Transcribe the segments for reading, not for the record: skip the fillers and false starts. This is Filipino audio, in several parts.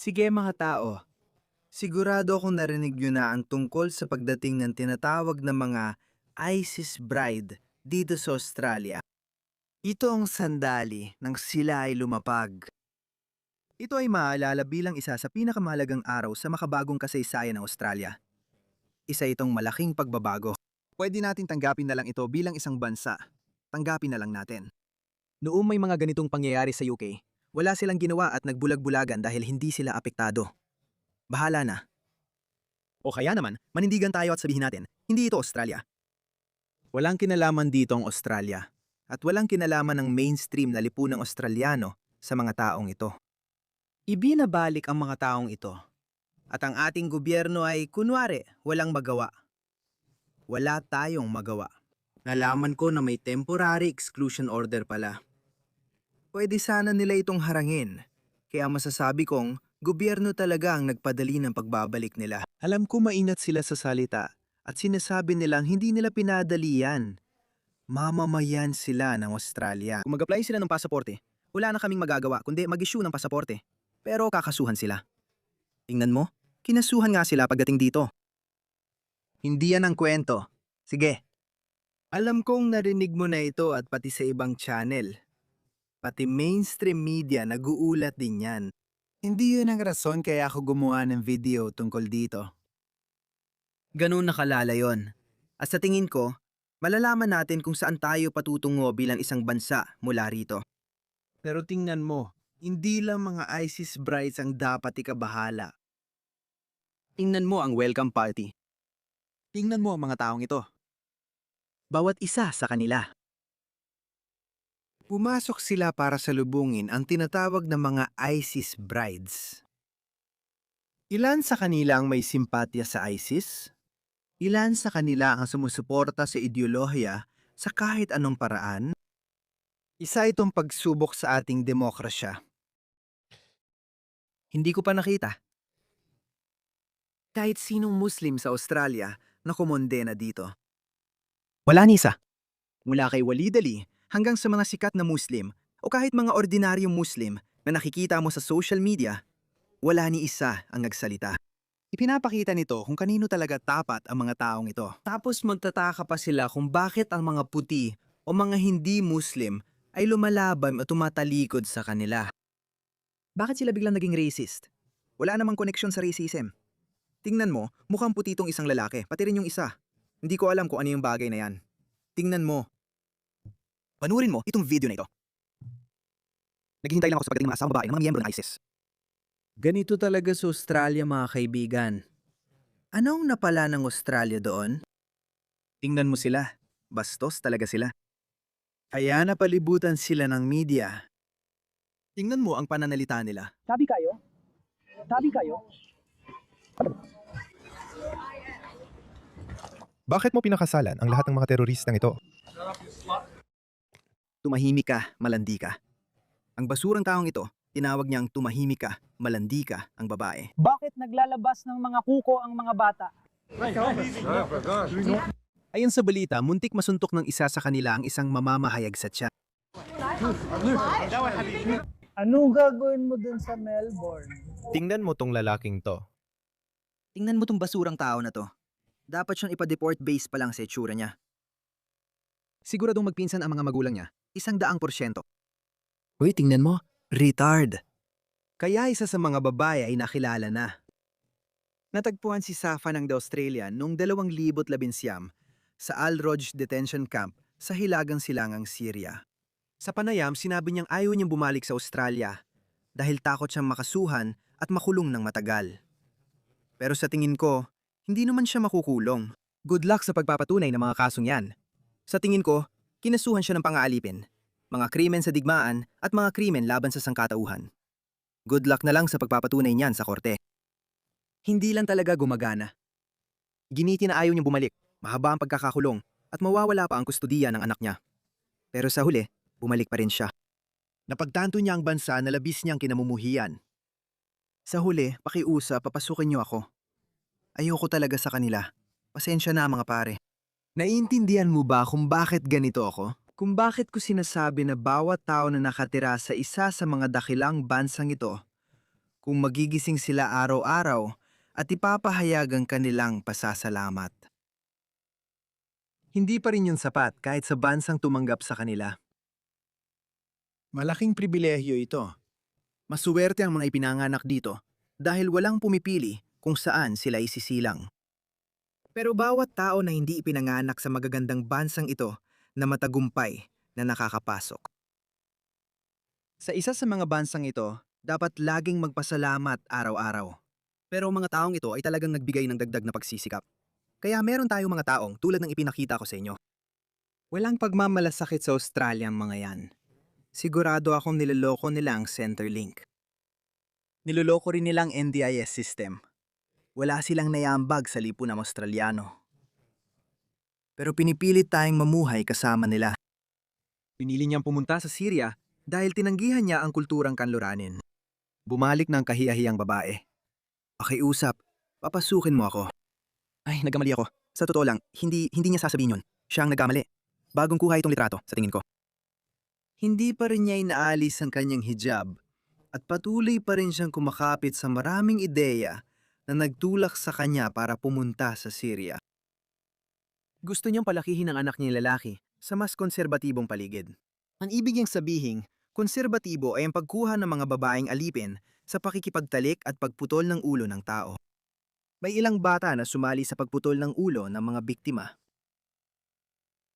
Sige mga tao, sigurado akong narinig nyo na ang tungkol sa pagdating ng tinatawag na mga ISIS bride dito sa Australia. Ito ang sandali nang sila ay lumapag. Ito ay maaalala bilang isa sa pinakamahalagang araw sa makabagong kasaysayan ng Australia. Isa itong malaking pagbabago. Pwede natin tanggapin na lang ito bilang isang bansa. Tanggapin na lang natin. Noong may mga ganitong pangyayari sa UK, wala silang ginawa at nagbulag-bulagan dahil hindi sila apektado. Bahala na. O kaya naman, manindigan tayo at sabihin natin, hindi ito Australia. Walang kinalaman dito ang Australia. At walang kinalaman ng mainstream na lipunang Australiano sa mga taong ito. Ibinabalik ang mga taong ito. At ang ating gobyerno ay kunwari walang magawa. Wala tayong magawa. Nalaman ko na may temporary exclusion order pala. Pwede sana nila itong harangin. Kaya masasabi kong gobyerno talaga ang nagpadali ng pagbabalik nila. Alam ko mainat sila sa salita at sinasabi nilang hindi nila pinadali yan. Mamamayan sila ng Australia. Kung mag-apply sila ng pasaporte, wala na kaming magagawa kundi mag-issue ng pasaporte. Pero kakasuhan sila. Tingnan mo, kinasuhan nga sila pagdating dito. Hindi yan ang kwento. Sige. Alam kong narinig mo na ito at pati sa ibang channel. Pati mainstream media nag-uulat din yan. Hindi yun ang rason kaya ako gumawa ng video tungkol dito. Ganun nakalala yon. At sa tingin ko, malalaman natin kung saan tayo patutungo bilang isang bansa mula rito. Pero tingnan mo, hindi lang mga ISIS brides ang dapat ikabahala. Tingnan mo ang welcome party. Tingnan mo ang mga taong ito. Bawat isa sa kanila. Pumasok sila para salubungin ang tinatawag na mga ISIS brides. Ilan sa kanila ang may simpatya sa ISIS? Ilan sa kanila ang sumusuporta sa ideolohiya sa kahit anong paraan? Isa itong pagsubok sa ating demokrasya. Hindi ko pa nakita. Kahit sinong Muslim sa Australia na kumondena dito. Wala ni isa. Mula kay Walid Ali hanggang sa mga sikat na Muslim o kahit mga ordinaryong Muslim na nakikita mo sa social media, wala ni isa ang nagsalita. Ipinapakita nito kung kanino talaga tapat ang mga taong ito. Tapos magtataka pa sila kung bakit ang mga puti o mga hindi Muslim ay lumalaban at tumatalikod sa kanila. Bakit sila biglang naging racist? Wala namang koneksyon sa racism. Tingnan mo, mukhang puti itong isang lalaki, pati rin yung isa. Hindi ko alam kung ano yung bagay na yan. Tingnan mo. Panurin mo itong video na ito. Naghihintay lang ako sa pagdating mga asawang babae ng mga miyembro ng ISIS. Ganito talaga sa Australia mga kaibigan. Anong napala ng Australia doon? Tingnan mo sila. Bastos talaga sila. Kaya napalibutan sila ng media. Tingnan mo ang pananalita nila. Sabi kayo? Sabi kayo? Bakit mo pinakasalan ang lahat ng mga teroristang ito? Tumahimik ka, malandi ka. Ang basurang taong ito, tinawag niyang tumahimik ka, malandi ka ang babae. Bakit naglalabas ng mga kuko ang mga bata? Ayon sa balita, muntik masuntok ng isa sa kanila ang isang mamamahayag sa tiyan. Anong gagawin mo dun sa Melbourne? Tingnan mo tong lalaking to. Tingnan mo tong basurang tao na to. Dapat siyang ipa-deport base pa lang sa itsura niya. Siguradong magpinsan ang mga magulang niya, 100%. Uy, tingnan mo, retard. Kaya isa sa mga babae ay nakilala na. Natagpuan si Safa ng The Australian noong 2011 sa Al Roj Detention Camp sa Hilagang Silangang Syria. Sa panayam, sinabi niyang ayaw niyang bumalik sa Australia dahil takot siyang makasuhan at makulong ng matagal. Pero sa tingin ko, hindi naman siya makukulong. Good luck sa pagpapatunay ng mga kasong yan. Sa tingin ko, kinasuhan siya ng pang-aalipin, mga krimen sa digmaan at mga krimen laban sa sangkatauhan. Good luck na lang sa pagpapatunay niyan sa korte. Hindi lang talaga gumagana. Giniti na ayaw niyang bumalik, mahaba ang pagkakakulong at mawawala pa ang kustudiya ng anak niya. Pero sa huli, bumalik pa rin siya. Napagtanto niya ang bansa na labis niyang kinamumuhian. Sa huli, pakiusap, papasukin niyo ako. Ayoko talaga sa kanila. Pasensya na mga pare. Naiintindihan mo ba kung bakit ganito ako? Kung bakit ko sinasabi na bawat tao na nakatira sa isa sa mga dakilang bansang ito, kung magigising sila araw-araw at ipapahayag ang kanilang pasasalamat. Hindi pa rin yun sapat kahit sa bansang tumanggap sa kanila. Malaking pribilehyo ito. Masuwerte ang mga ipinanganak dito dahil walang pumipili kung saan sila isisilang. Pero bawat tao na hindi ipinanganak sa magagandang bansang ito na matagumpay na nakakapasok. Sa isa sa mga bansang ito, dapat laging magpasalamat araw-araw. Pero ang mga taong ito ay talagang nagbigay ng dagdag na pagsisikap. Kaya meron tayong mga taong tulad ng ipinakita ko sa inyo. Walang pagmamalasakit sa Australia ang mga yan. Sigurado akong niloloko nila ang Centrelink. Niloloko rin nilang NDIS system. Wala silang naiambag sa lipunang Australiano. Pero pinipilit tayong mamuhay kasama nila. Pinili niyang pumunta sa Syria dahil tinanggihan niya ang kulturang kanluranin. Bumalik ng kahiyahiyang babae. Pakiusap, papasukin mo ako. Ay, nagkamali ako. Sa totoo lang, hindi niya sasabihin yun. Siya ang nagkamali. Bagong kuha itong litrato, sa tingin ko. Hindi pa rin niya inaalis ang kanyang hijab at patuloy pa rin siyang kumakapit sa maraming ideya na nagtulak sa kanya para pumunta sa Syria. Gusto niyang palakihin ang anak niyang lalaki sa mas konserbatibong paligid. Ang ibig niyang sabihin, konserbatibo ay ang pagkuha ng mga babaeng alipin sa pakikipagtalik at pagputol ng ulo ng tao. May ilang bata na sumali sa pagputol ng ulo ng mga biktima.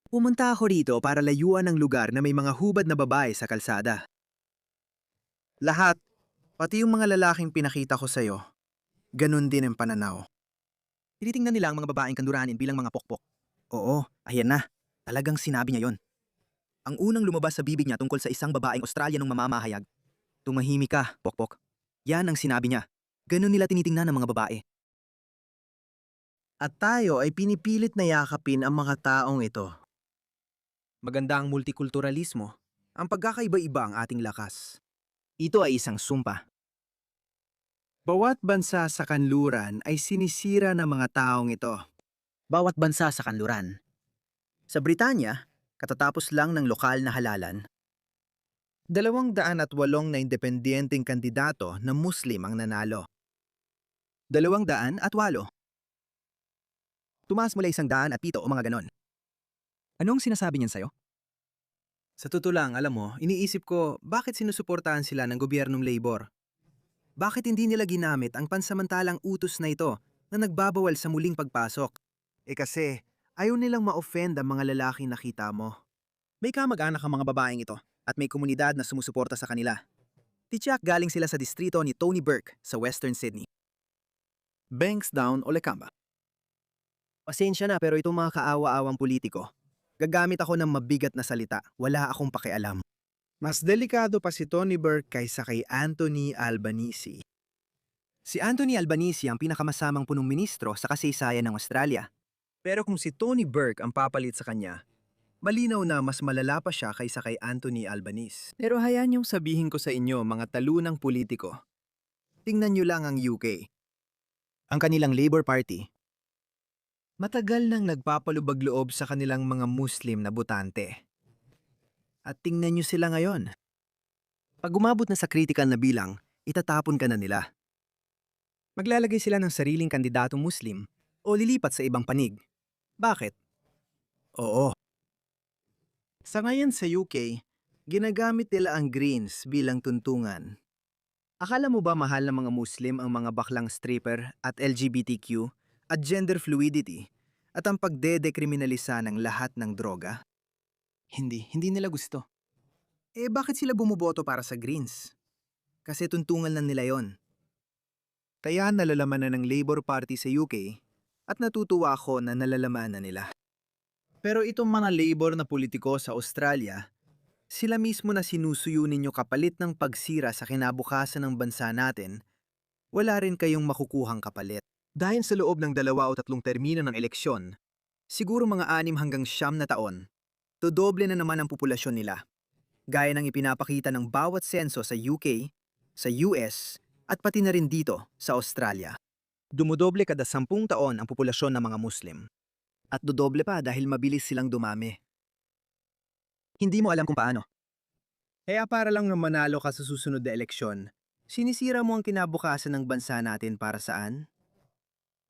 Pumunta ako rito para layuan ang lugar na may mga hubad na babae sa kalsada. Lahat, pati yung mga lalaking pinakita ko sa'yo, ganun din ang pananaw. Tinitingnan nila ang mga babaeng kanduranin bilang mga pokpok. Oo, ayan na. Talagang sinabi niya yon. Ang unang lumabas sa bibig niya tungkol sa isang babaeng Australianong mamamahayag. Tumahimik ka, pokpok. Yan ang sinabi niya. Ganun nila tinitingnan ng mga babae. At tayo ay pinipilit na yakapin ang mga taong ito. Maganda ang multikulturalismo. Ang pagkakaiba-iba ang ating lakas. Ito ay isang sumpa. Bawat bansa sa kanluran ay sinisira ng mga taong ito. Bawat bansa sa kanluran. Sa Britanya, katatapos lang ng lokal na halalan, 208 na independenteng kandidato na Muslim ang nanalo. 208. Tumaas mula 107 o mga ganon. Anong sinasabi niyan sa'yo? Sa totoo lang, alam mo, iniisip ko bakit sinusuportahan sila ng gobyernong Labor? Bakit hindi nila ginamit ang pansamantalang utos na ito na nagbabawal sa muling pagpasok? Kasi ayaw nilang ma-offend ang mga lalaking nakita mo. May kamag-anak ang mga babaeng ito at may komunidad na sumusuporta sa kanila. Tiyak galing sila sa distrito ni Tony Burke sa Western Sydney. Bankstown o Lekamba. Pasensya na pero itong mga kaawa-awang politiko, gagamit ako ng mabigat na salita, wala akong pakialam. Mas delikado pa si Tony Burke kaysa kay Anthony Albanese. Si Anthony Albanese ang pinakamasamang punong ministro sa kasaysayan ng Australia. Pero kung si Tony Burke ang papalit sa kanya, malinaw na mas malala pa siya kaysa kay Anthony Albanese. Pero hayaan niyong sabihin ko sa inyo mga talunang politiko. Tingnan niyo lang ang UK. Ang kanilang Labour Party. Matagal nang nagpapalubag loob sa kanilang mga Muslim na botante. At tingnan niyo sila ngayon. Pag umabot na sa critical na bilang, itatapon ka na nila. Maglalagay sila ng sariling kandidatong Muslim o lilipat sa ibang panig. Bakit? Oo. Sa ngayon sa UK, ginagamit nila ang Greens bilang tuntungan. Akala mo ba mahal ng mga Muslim ang mga baklang stripper at LGBTQ at gender fluidity at ang pagdedekriminalisa ng lahat ng droga? Hindi nila gusto. Bakit sila bumuboto para sa Greens? Kasi tuntungan lang nila yon. Kaya nalalaman na ng Labour Party sa UK at natutuwa ako na nalalaman na nila. Pero itong mga Labour na politiko sa Australia, sila mismo na sinusuyo ninyo kapalit ng pagsira sa kinabukasan ng bansa natin, wala rin kayong makukuhang kapalit. Dahil sa loob ng 2 o 3 termino ng eleksyon, siguro mga 6 hanggang 9 na taon, dodoble na naman ang populasyon nila. Gaya ng ipinapakita ng bawat senso sa UK, sa US, at pati na rin dito sa Australia. Dumodoble kada 10 taon ang populasyon ng mga Muslim. At dodoble pa dahil mabilis silang dumami. Hindi mo alam kung paano. Kaya para lang na manalo ka sa susunod na eleksyon, Sinisira mo ang kinabukasan ng bansa natin para saan?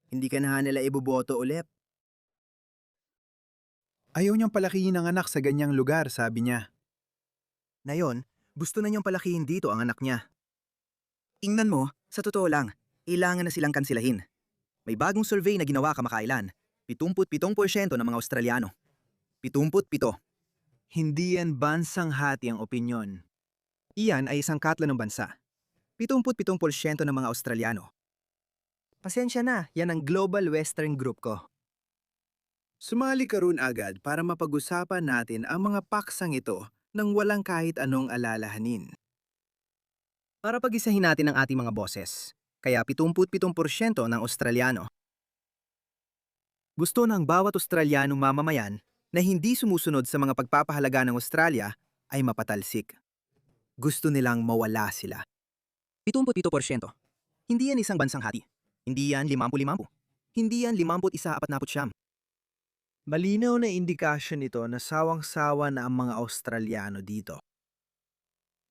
Hindi ka na nila iboboto ulit. Ayaw niyang palakihin ang anak sa ganyang lugar, sabi niya. Ngayon, gusto na niyang palakihin dito ang anak niya. Tingnan mo, sa totoo lang, ilangan na silang kansilahin. May bagong survey na ginawa kamakailan. 77% ng mga Australiano. 77. Hindi yan bansang hati ang opinyon. Iyan ay isang katla ng bansa. 77% ng mga Australiano. Pasensya na, yan ang Global Western Group ko. Sumali ka ron agad para mapag-usapan natin ang mga paksang ito nang walang kahit anong alalahanin. Para pag-isahin natin ang ating mga boses, kaya 77% ng Australiano. Gusto ng bawat Australianong mamamayan na hindi sumusunod sa mga pagpapahalaga ng Australia ay mapatalsik. Gusto nilang mawala sila. 77%. Hindi yan isang bansang hati. Hindi yan 50-50. Hindi yan 51-49. Malinaw na indikasyon ito na sawang-sawa na ang mga Australiano dito.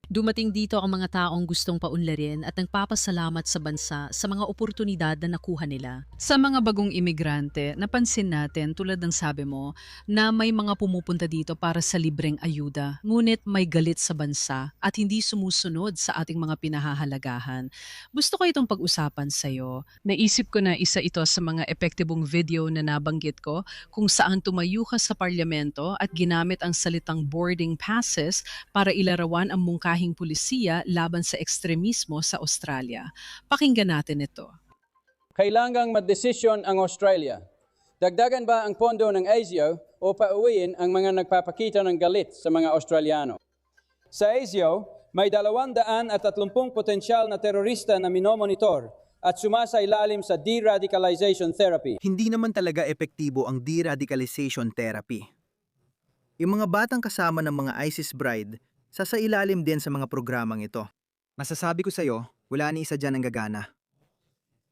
Dumating dito ang mga taong gustong paunlarin at nagpapasalamat sa bansa sa mga oportunidad na nakuha nila. Sa mga bagong imigrante, napansin natin tulad ng sabi mo na may mga pumupunta dito para sa libreng ayuda. Ngunit may galit sa bansa at hindi sumusunod sa ating mga pinahahalagahan. Gusto ko itong pag-usapan sa iyo. Naisip ko na isa ito sa mga epektibong video na nabanggit ko kung saan tumayo ka sa parlamento at ginamit ang salitang boarding passes para ilarawan ang mungkahing pulisiya laban sa ekstremismo sa Australia. Pakinggan natin ito. Kailangang magdesisyon ang Australia. Dagdagan ba ang pondo ng ASIO o pauwiin ang mga nagpapakita ng galit sa mga Australiano? Sa ASIO, may 230 potensyal na terorista na minomonitor at sumasailalim sa de-radicalization therapy. Hindi naman talaga epektibo ang de-radicalization therapy. Yung mga batang kasama ng mga ISIS bride, sasailalim din sa mga programang ito. Masasabi ko sa'yo, wala ni isa dyan ang gagana.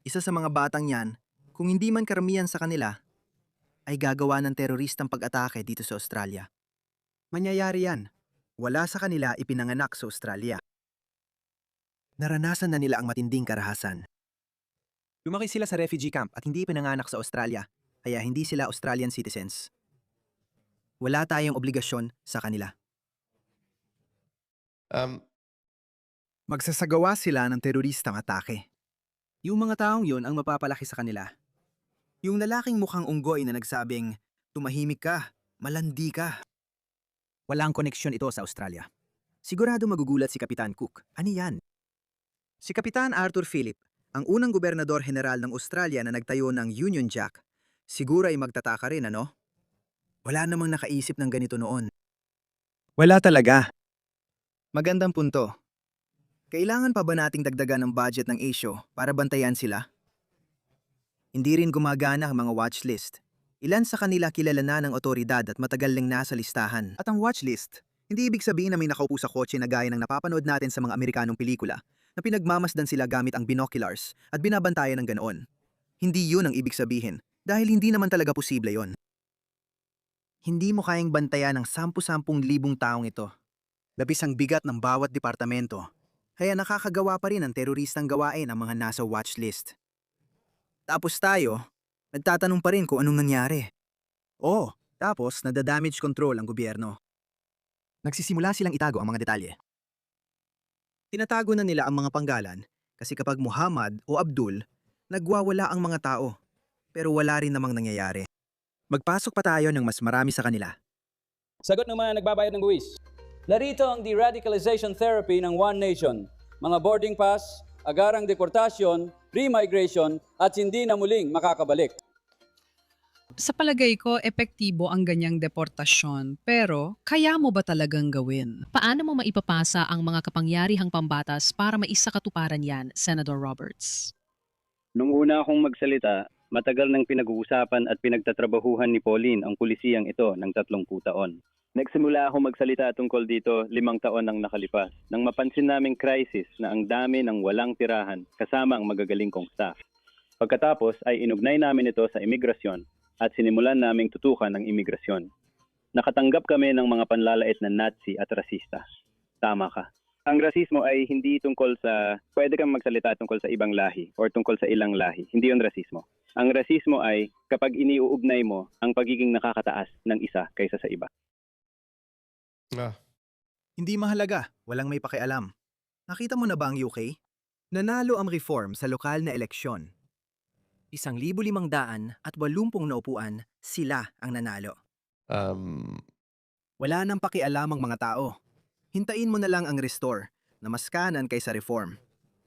Isa sa mga batang yan, kung hindi man karamihan sa kanila, ay gagawa ng teroristang pag-atake dito sa Australia. Manyayari yan. Wala sa kanila ipinanganak sa Australia. Naranasan na nila ang matinding karahasan. Lumaki sila sa refugee camp at hindi pinanganak sa Australia, kaya hindi sila Australian citizens. Wala tayong obligasyon sa kanila. Magsasagawa sila ng teroristang atake. Yung mga taong yun ang mapapalaki sa kanila. Yung lalaking mukhang unggoy na nagsabing, tumahimik ka, malandi ka. Walang koneksyon ito sa Australia. Sigurado magugulat si Kapitan Cook. Ano yan? Si Kapitan Arthur Phillip, ang unang gobernador general ng Australia na nagtayo ng Union Jack, siguro ay magtataka rin, ano? Wala namang nakaisip ng ganito noon. Wala talaga. Magandang punto. Kailangan pa ba nating dagdagan ang budget ng ASIO para bantayan sila? Hindi rin gumagana ang mga watchlist. Ilan sa kanila kilala na ng otoridad at matagal nang nasa listahan. At ang watchlist, hindi ibig sabihin na may nakaupo sa kotse na gaya ng napapanood natin sa mga Amerikanong pelikula na pinagmamasdan sila gamit ang binoculars at binabantayan ng ganoon. Hindi yun ang ibig sabihin dahil hindi naman talaga posible yon. Hindi mo kayang bantayan ang 10,000 taong ito. Labis ang bigat ng bawat departamento, kaya nakakagawa pa rin ng teroristang gawain ang mga nasa watchlist. Tapos tayo, nagtatanong pa rin kung anong nangyari. Tapos nadadamage control ang gobyerno. Nagsisimula silang itago ang mga detalye. Tinatago na nila ang mga panggalan kasi kapag Muhammad o Abdul, nagwawala ang mga tao, pero wala rin namang nangyayari. Magpasok pa tayo ng mas marami sa kanila. Sagot ng mga nagbabayad ng buwis. Narito ang de-radicalization therapy ng One Nation. Mga boarding pass, agarang deportasyon, remigration at hindi na muling makakabalik. Sa palagay ko, epektibo ang ganyang deportasyon. Pero, kaya mo ba talagang gawin? Paano mo maipapasa ang mga kapangyarihang pambatas para maisakatuparan yan, Senator Roberts? Nung una akong magsalita, matagal nang pinag-uusapan at pinagtatrabahuhan ni Pauline ang pulisiyang ito ng 30 taon. Nagsimula akong magsalita tungkol dito 5 taon nang nakalipas, nang mapansin naming crisis na ang dami ng walang tirahan kasama ang magagaling kong staff. Pagkatapos ay inugnay namin ito sa imigrasyon at sinimulan naming tutukan ang imigrasyon. Nakatanggap kami ng mga panlalait na Nazi at rasista. Tama ka. Ang rasismo ay hindi tungkol sa, pwede kang magsalita tungkol sa ibang lahi or tungkol sa ilang lahi. Hindi yun rasismo. Ang rasismo ay kapag iniuugnay mo ang pagiging nakakataas ng isa kaysa sa iba. Hindi mahalaga, walang may pakialam. Nakita mo na ba ang UK? Nanalo ang reform sa lokal na eleksyon. 1,580 na upuan, sila ang nanalo. Wala nang pakialam ang mga tao. Hintayin mo na lang ang restore na mas kanan kaysa reform.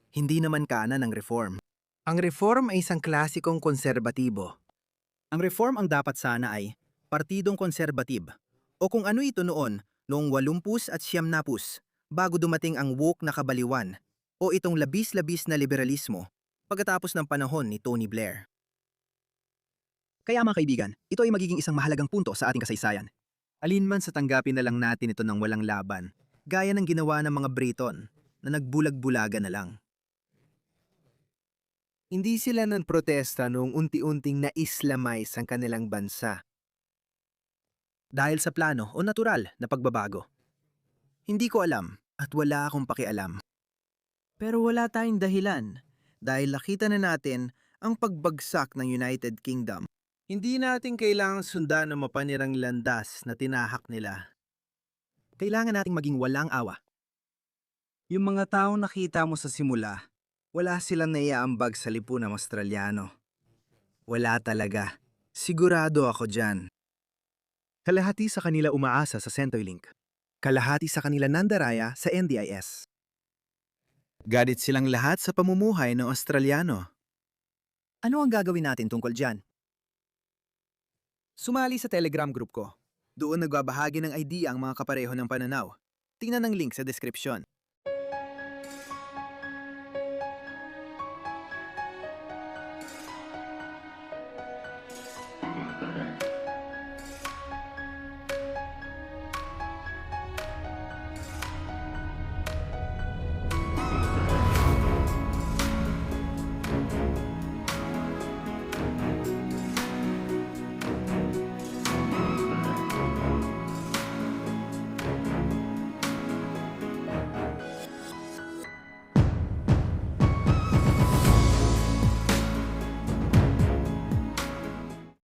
Hindi naman kanan ang reform. Ang reform ay isang klasikong konserbatibo. Ang reform ang dapat sana ay partidong konserbatib o kung ano ito noon noong 80 at 90 bago dumating ang woke na kabaliwan o itong labis-labis na liberalismo pagkatapos ng panahon ni Tony Blair. Kaya mga kaibigan, ito ay magiging isang mahalagang punto sa ating kasaysayan. Alinman sa tanggapin na lang natin ito ng walang laban, gaya ng ginawa ng mga Briton na nagbulag-bulaga na lang. Hindi sila nagprotesta noong unti-unting na-islamize ang kanilang bansa. Dahil sa plano o natural na pagbabago. Hindi ko alam at wala akong pakialam. Pero wala tayong dahilan dahil nakita na natin ang pagbagsak ng United Kingdom. Hindi natin kailangang sundan ang mapanirang landas na tinahak nila. Kailangan nating maging walang awa. Yung mga taong nakita mo sa simula, wala silang naiaambag sa lipunang Australiano. Wala talaga. Sigurado ako dyan. Kalahati sa kanila umaasa sa Centrelink. Kalahati sa kanila nandaraya sa NDIS. Galit silang lahat sa pamumuhay ng Australiano. Ano ang gagawin natin tungkol dyan? Sumali sa Telegram group ko. Doon nagbabahagi ng idea ang mga kapareho ng pananaw. Tingnan ang link sa description.